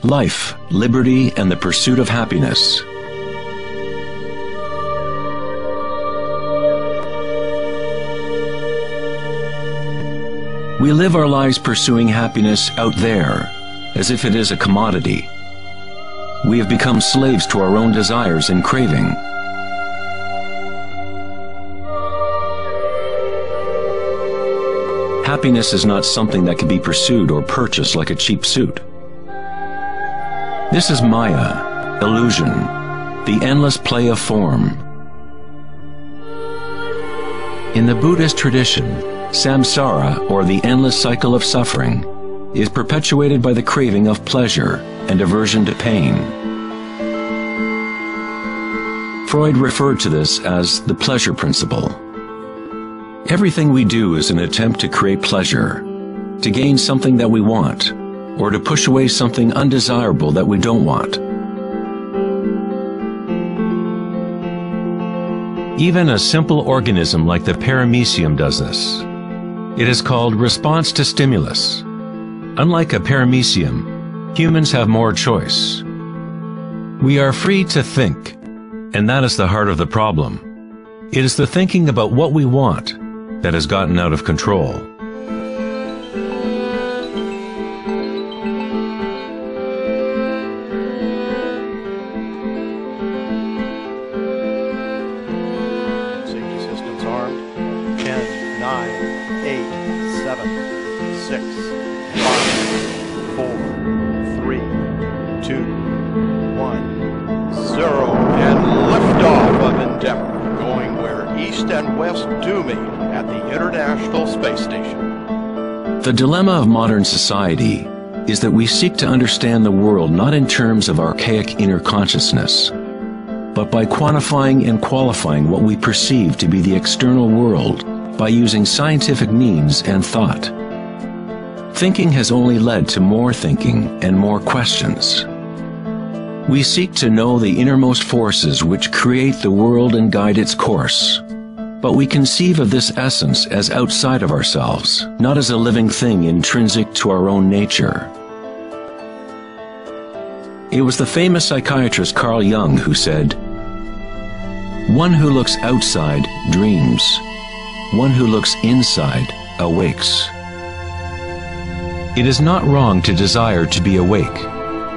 life, liberty, and the pursuit of happiness. We live our lives pursuing happiness out there, as if it is a commodity. We have become slaves to our own desires and craving. Happiness is not something that can be pursued or purchased like a cheap suit. This is Maya, illusion, the endless play of form. In the Buddhist tradition, samsara, or the endless cycle of suffering, is perpetuated by the craving of pleasure and aversion to pain. Freud referred to this as the pleasure principle. Everything we do is an attempt to create pleasure, to gain something that we want, or to push away something undesirable that we don't want. Even a simple organism like the paramecium does this. It is called response to stimulus. Unlike a paramecium, humans have more choice. We are free to think, and that is the heart of the problem. It is the thinking about what we want that has gotten out of control. Safety systems armed. 10, 9, 8, 7, 6, 5, 4, 3, 2, 1, 0, and liftoff of Endeavour, going where east and west do meet at the International Space Station. The dilemma of modern society is that we seek to understand the world not in terms of archaic inner consciousness, but by quantifying and qualifying what we perceive to be the external world by using scientific means and thought. Thinking has only led to more thinking and more questions. We seek to know the innermost forces which create the world and guide its course. But we conceive of this essence as outside of ourselves, not as a living thing intrinsic to our own nature. It was the famous psychiatrist Carl Jung who said, "One who looks outside dreams. One who looks inside awakes." It is not wrong to desire to be awake,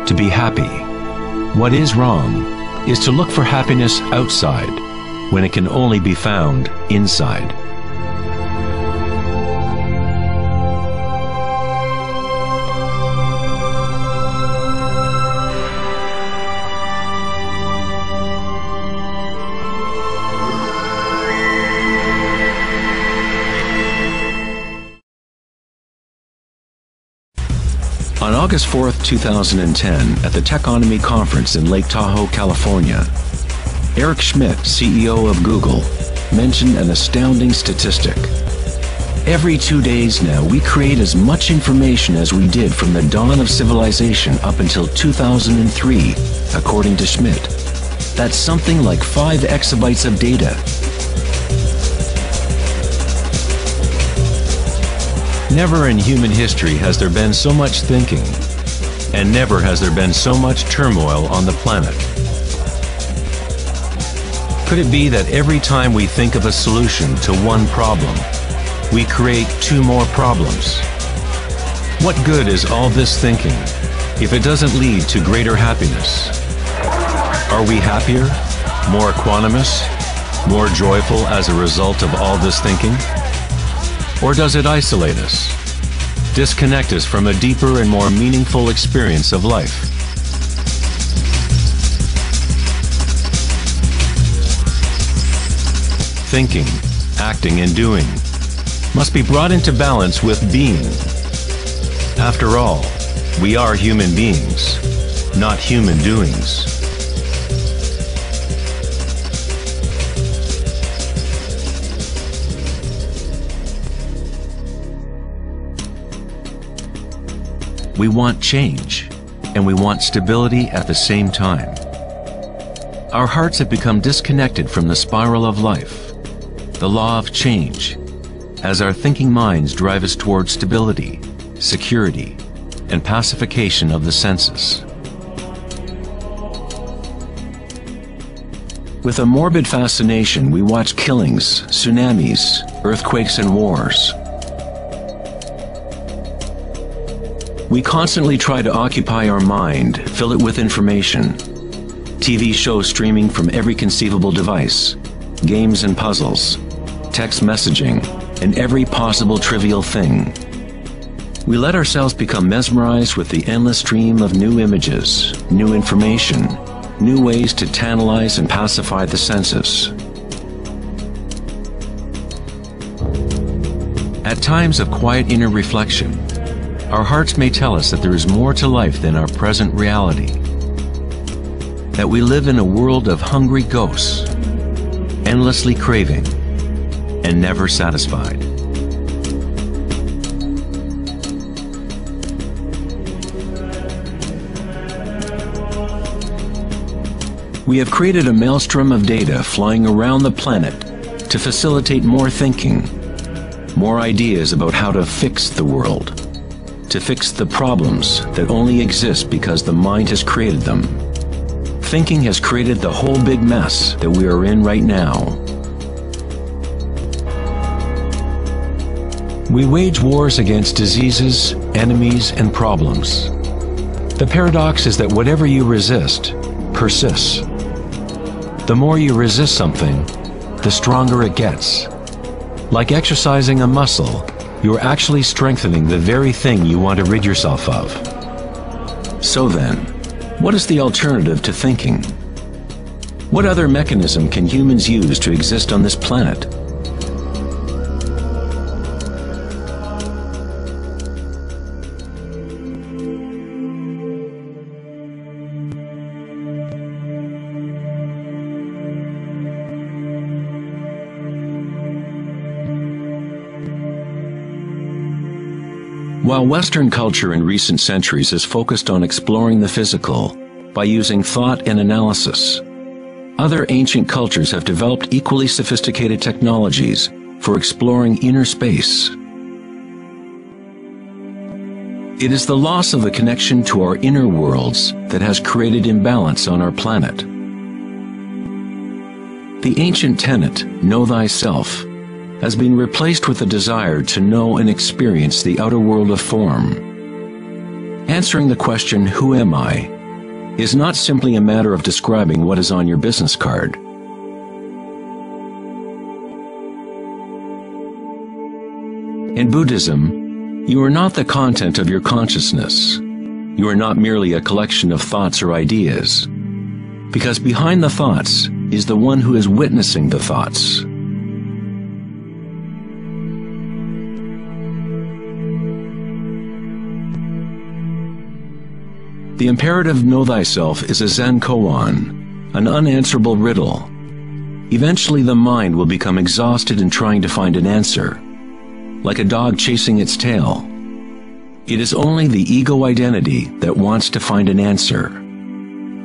to be happy. What is wrong is to look for happiness outside when it can only be found inside. On August 4th, 2010, at the Techonomy Conference in Lake Tahoe, California, Eric Schmidt, CEO of Google, mentioned an astounding statistic. Every 2 days now, we create as much information as we did from the dawn of civilization up until 2003, according to Schmidt. That's something like 5 exabytes of data. Never in human history has there been so much thinking, and never has there been so much turmoil on the planet. Could it be that every time we think of a solution to one problem, we create 2 more problems? What good is all this thinking if it doesn't lead to greater happiness? Are we happier, more equanimous, more joyful as a result of all this thinking? Or does it isolate us, disconnect us from a deeper and more meaningful experience of life? Thinking, acting, and doing must be brought into balance with being. After all, we are human beings, not human doings. We want change, and we want stability at the same time. Our hearts have become disconnected from the spiral of life, the law of change, as our thinking minds drive us towards stability, security, and pacification of the senses. With a morbid fascination, we watch killings, tsunamis, earthquakes, and wars. We constantly try to occupy our mind, fill it with information. TV shows streaming from every conceivable device, games and puzzles, text messaging, and every possible trivial thing. We let ourselves become mesmerized with the endless stream of new images, new information, new ways to tantalize and pacify the senses. At times of quiet inner reflection, our hearts may tell us that there is more to life than our present reality, that we live in a world of hungry ghosts, endlessly craving, and never satisfied. We have created a maelstrom of data flying around the planet to facilitate more thinking, more ideas about how to fix the world, to fix the problems that only exist because the mind has created them. Thinking has created the whole big mess that we are in right now. We wage wars against diseases, enemies, and problems. The paradox is that whatever you resist persists. The more you resist something, the stronger it gets. Like exercising a muscle, you are actually strengthening the very thing you want to rid yourself of. So then, what is the alternative to thinking? What other mechanism can humans use to exist on this planet? While Western culture in recent centuries has focused on exploring the physical by using thought and analysis, other ancient cultures have developed equally sophisticated technologies for exploring inner space. It is the loss of the connection to our inner worlds that has created imbalance on our planet. The ancient tenet, know thyself, has been replaced with a desire to know and experience the outer world of form. Answering the question, who am I, is not simply a matter of describing what is on your business card. In Buddhism, you are not the content of your consciousness. You are not merely a collection of thoughts or ideas, because behind the thoughts is the one who is witnessing the thoughts. The imperative know thyself is a Zen koan, an unanswerable riddle. Eventually the mind will become exhausted in trying to find an answer, like a dog chasing its tail. It is only the ego identity that wants to find an answer,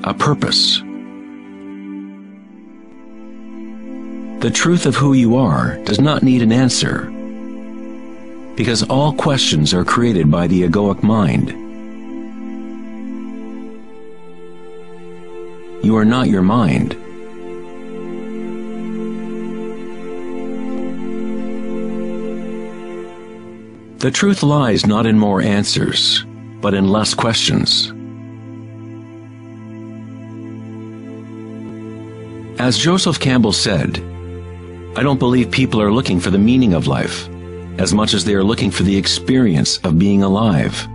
a purpose. The truth of who you are does not need an answer, because all questions are created by the egoic mind. You are not your mind. The truth lies not in more answers, but in less questions. As Joseph Campbell said, I don't believe people are looking for the meaning of life, as much as they are looking for the experience of being alive.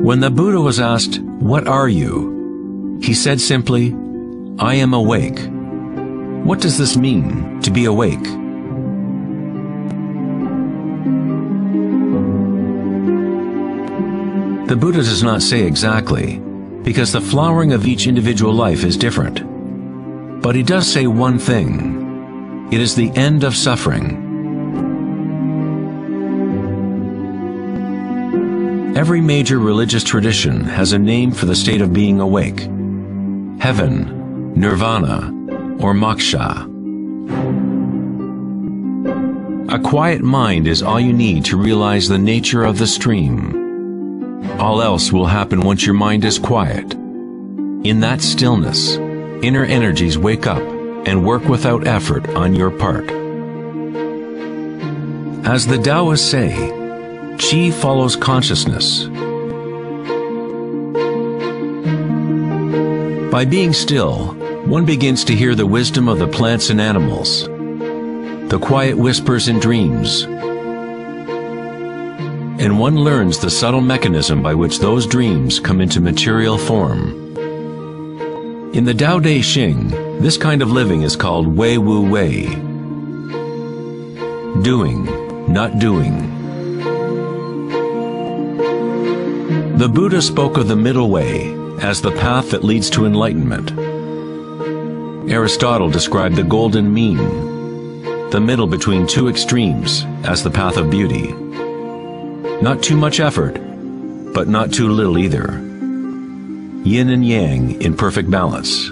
When the Buddha was asked, "What are you?" he said simply, "I am awake." What does this mean, to be awake? The Buddha does not say exactly, because the flowering of each individual life is different. But he does say one thing: it is the end of suffering. Every major religious tradition has a name for the state of being awake: heaven, nirvana, or moksha. A quiet mind is all you need to realize the nature of the stream. All else will happen once your mind is quiet. In that stillness, inner energies wake up and work without effort on your part. As the Taoists say, Qi follows consciousness. By being still, one begins to hear the wisdom of the plants and animals, the quiet whispers in dreams, and one learns the subtle mechanism by which those dreams come into material form. In the Tao Te Ching, this kind of living is called Wei Wu Wei, doing, not doing. The Buddha spoke of the middle way as the path that leads to enlightenment. Aristotle described the golden mean, the middle between two extremes, as the path of beauty. Not too much effort, but not too little either. Yin and yang in perfect balance.